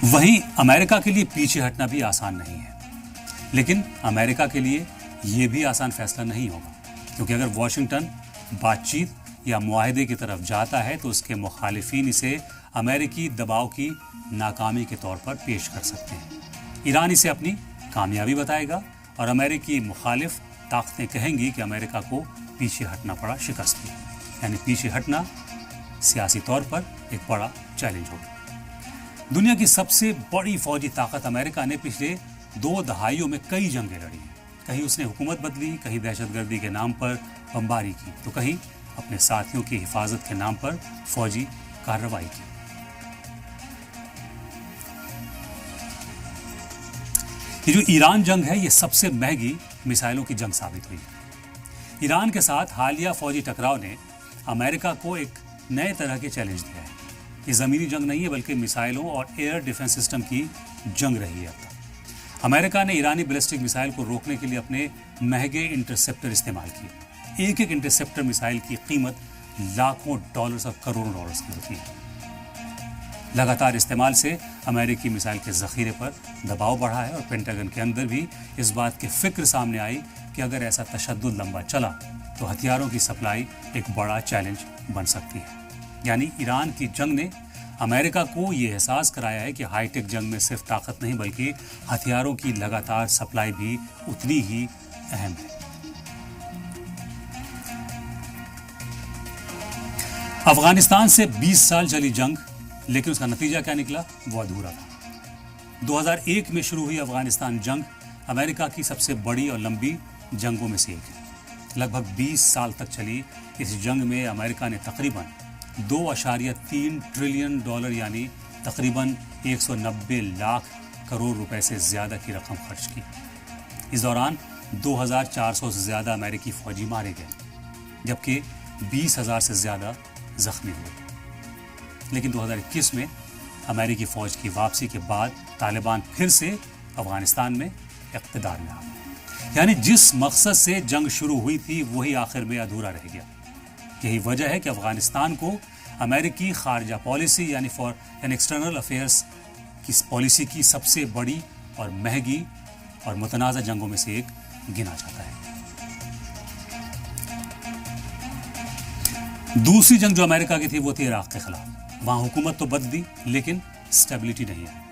وہیں امریکہ کے لیے پیچھے ہٹنا بھی آسان نہیں ہے، لیکن امریکہ کے لیے یہ بھی آسان فیصلہ نہیں ہوگا، کیونکہ اگر واشنگٹن بات چیت یا معاہدے کی طرف جاتا ہے تو اس کے مخالفین اسے امریکی دباؤ کی ناکامی کے طور پر پیش کر سکتے ہیں۔ ایران اسے اپنی کامیابی بتائے گا اور امریکی مخالف طاقتیں کہیں گی کہ امریکہ کو پیچھے ہٹنا پڑا، شکست ہوئی، یعنی پیچھے ہٹنا سیاسی طور پر ایک بڑا چیلنج ہوگا۔ دنیا کی سب سے بڑی فوجی طاقت امریکہ نے پچھلے 2 دہائیوں میں کئی جنگیں لڑی ہیں۔ کہیں اس نے حکومت بدلی، کہیں دہشت گردی کے نام پر بمباری کی، تو کہیں اپنے ساتھیوں کی حفاظت کے نام پر فوجی کارروائی کی۔ یہ جو ایران جنگ ہے، یہ سب سے مہنگی میزائلوں کی جنگ ثابت ہوئی ہے۔ ایران کے ساتھ حالیہ فوجی ٹکراؤ نے امریکہ کو ایک نئے طرح کے چیلنج دیا ہے۔ یہ زمینی جنگ نہیں ہے بلکہ میزائلوں اور ایئر ڈیفنس سسٹم کی جنگ رہی ہے۔ امریکہ نے ایرانی بیلسٹک میزائل کو روکنے کے لیے اپنے مہنگے انٹرسیپٹر استعمال کیے۔ ایک انٹرسیپٹر میزائل کی قیمت لاکھوں ڈالرز اور کروڑوں ڈالرز کی ہوتی ہے۔ لگاتار استعمال سے امریکی میزائل کے ذخیرے پر دباؤ بڑھا ہے اور پینٹاگن کے اندر بھی اس بات کی فکر سامنے آئی کہ اگر ایسا تشدد لمبا چلا تو ہتھیاروں کی سپلائی ایک بڑا چیلنج بن سکتی ہے۔ یعنی ایران کی جنگ نے امریکہ کو یہ احساس کرایا ہے کہ ہائی ٹیک جنگ میں صرف طاقت نہیں بلکہ ہتھیاروں کی لگاتار سپلائی بھی اتنی ہی اہم ہے۔ افغانستان سے 20 سال چلی جنگ، لیکن اس کا نتیجہ کیا نکلا؟ وہ ادھورا تھا۔ 2001 میں شروع ہوئی افغانستان جنگ امریکہ کی سب سے بڑی اور لمبی جنگوں میں سے ایک ہے۔ لگ بھگ 20 سال تک چلی اس جنگ میں امریکہ نے تقریباً 2.3 ٹریلین ڈالر یعنی تقریباً 190 لاکھ کروڑ روپے سے زیادہ کی رقم خرچ کی۔ اس دوران 2400 سے زیادہ امریکی فوجی مارے گئے، جبکہ 20,000 سے زیادہ زخمی ہوئے۔ لیکن 2021 میں امریکی فوج کی واپسی کے بعد طالبان پھر سے افغانستان میں اقتدار میں آ گئے، یعنی جس مقصد سے جنگ شروع ہوئی تھی وہی آخر میں ادھورا رہ گیا۔ یہی وجہ ہے کہ افغانستان کو امریکی خارجہ پالیسی یعنی ایکسٹرنل افیئرس کی پالیسی کی سب سے بڑی اور مہنگی اور متنازع جنگوں میں سے ایک گنا جاتا ہے۔ دوسری جنگ جو امریکہ کی تھی وہ تھی عراق کے خلاف۔ وہاں حکومت تو بدلی لیکن اسٹیبلٹی نہیں ہے۔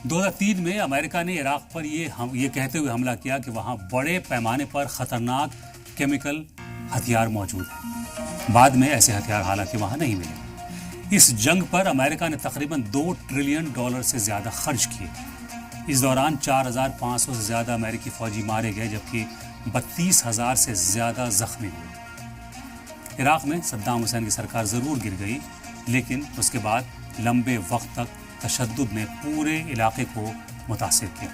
2003 میں امریکہ نے عراق پر یہ کہتے ہوئے حملہ کیا کہ وہاں بڑے پیمانے پر خطرناک کیمیکل ہتھیار موجود ہیں۔ بعد میں ایسے ہتھیار حالانکہ وہاں نہیں ملے۔ اس جنگ پر امریکہ نے تقریباً 2 ٹریلین ڈالر سے زیادہ خرچ کیے۔ اس دوران 4,500 سے زیادہ امریکی فوجی مارے گئے، جبکہ 32,000 سے زیادہ زخمی ہوئے۔ عراق میں صدام حسین کی سرکار ضرور گر گئی، لیکن اس کے بعد لمبے وقت تک تشدد نے پورے علاقے کو متاثر کیا۔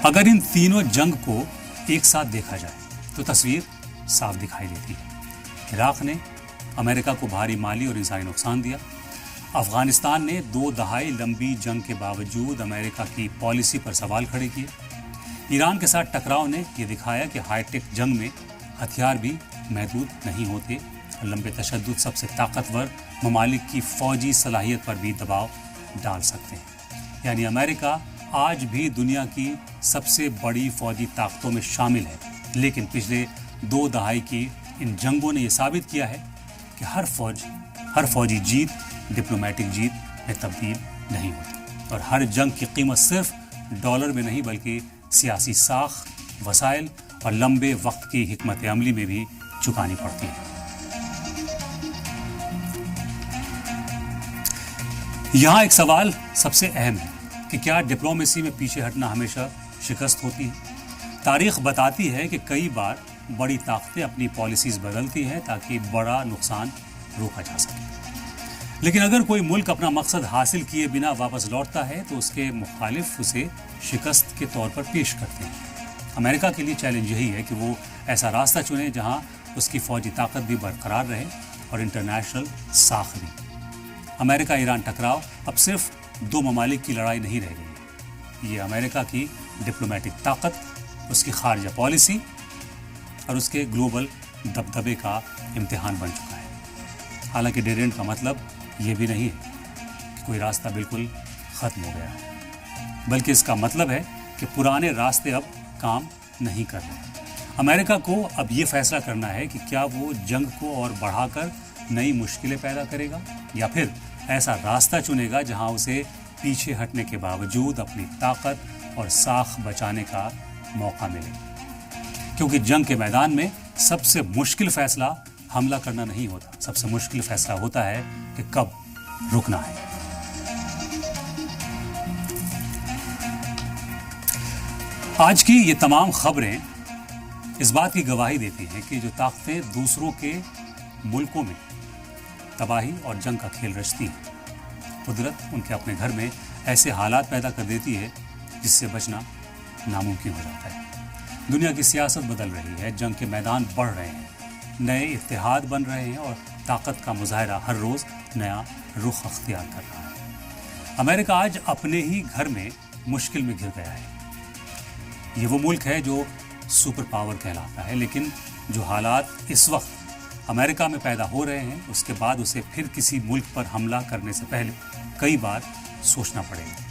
اگر ان تینوں جنگ کو ایک ساتھ دیکھا جائے تو تصویر صاف دکھائی دیتی ہے۔ عراق نے امریکہ کو بھاری مالی اور انسانی نقصان دیا۔ افغانستان نے 2 دہائی لمبی جنگ کے باوجود امریکہ کی پالیسی پر سوال کھڑے کیے۔ ایران کے ساتھ ٹکراؤ نے یہ دکھایا کہ ہائی ٹیک جنگ میں ہتھیار بھی محدود نہیں ہوتے اور لمبے تشدد سب سے طاقتور ممالک کی فوجی صلاحیت پر بھی دباؤ ڈال سکتے ہیں۔ یعنی امریکہ آج بھی دنیا کی سب سے بڑی فوجی طاقتوں میں شامل ہے، لیکن پچھلے 2 دہائی کی ان جنگوں نے یہ ثابت کیا ہے کہ ہر فوجی جیت ڈپلومیٹک جیت میں تبدیل نہیں ہوتی، اور ہر جنگ کی قیمت صرف ڈالر میں نہیں بلکہ سیاسی ساخ، وسائل اور لمبے وقت کی حکمت عملی میں بھی چکانی پڑتی ہے۔ یہاں ایک سوال سب سے اہم ہے کہ کیا ڈپلومیسی میں پیچھے ہٹنا ہمیشہ شکست ہوتی ہے؟ تاریخ بتاتی ہے کہ کئی بار بڑی طاقتیں اپنی پالیسیز بدلتی ہیں تاکہ بڑا نقصان روکا جا سکے، لیکن اگر کوئی ملک اپنا مقصد حاصل کیے بنا واپس لوٹتا ہے تو اس کے مخالف اسے شکست کے طور پر پیش کرتے ہیں۔ امریکہ کے لیے چیلنج یہی ہے کہ وہ ایسا راستہ چنے جہاں اس کی فوجی طاقت بھی برقرار رہے اور انٹرنیشنل ساخ بھی۔ امریکہ ایران ٹکراؤ اب صرف 2 ممالک کی لڑائی نہیں رہ گئی، یہ امریکہ کی ڈپلومیٹک طاقت، اس کی خارجہ پالیسی اور اس کے گلوبل دبدبے کا امتحان بن چکا ہے۔ حالانکہ ڈیڈ اینڈ کا مطلب یہ بھی نہیں ہے کہ کوئی راستہ بالکل ختم ہو گیا ہے، بلکہ اس کا مطلب ہے کہ پرانے راستے اب کام نہیں کر رہے۔ امریکہ کو اب یہ فیصلہ کرنا ہے کہ کیا وہ جنگ کو اور بڑھا کر نئی مشکلیں پیدا کرے گا یا پھر ایسا راستہ چنے گا جہاں اسے پیچھے ہٹنے کے باوجود اپنی طاقت اور ساکھ بچانے کا موقع ملے، کیونکہ جنگ کے میدان میں سب سے مشکل فیصلہ حملہ کرنا نہیں ہوتا، سب سے مشکل فیصلہ ہوتا ہے کہ کب رکنا ہے۔ آج کی یہ تمام خبریں اس بات کی گواہی دیتی ہیں کہ جو طاقتیں دوسروں کے ملکوں میں تباہی اور جنگ کا کھیل رچتی ہیں، قدرت ان کے اپنے گھر میں ایسے حالات پیدا کر دیتی ہے جس سے بچنا ناممکن ہو جاتا ہے۔ دنیا کی سیاست بدل رہی ہے، جنگ کے میدان بڑھ رہے ہیں، نئے اتحاد بن رہے ہیں اور طاقت کا مظاہرہ ہر روز نیا رخ اختیار کر رہا ہے۔ امریکہ آج اپنے ہی گھر میں مشکل میں گر گیا ہے۔ یہ وہ ملک ہے جو سپر پاور کہلاتا ہے، لیکن جو حالات اس وقت امریکہ میں پیدا ہو رہے ہیں اس کے بعد اسے پھر کسی ملک پر حملہ کرنے سے پہلے کئی بار سوچنا پڑے گا۔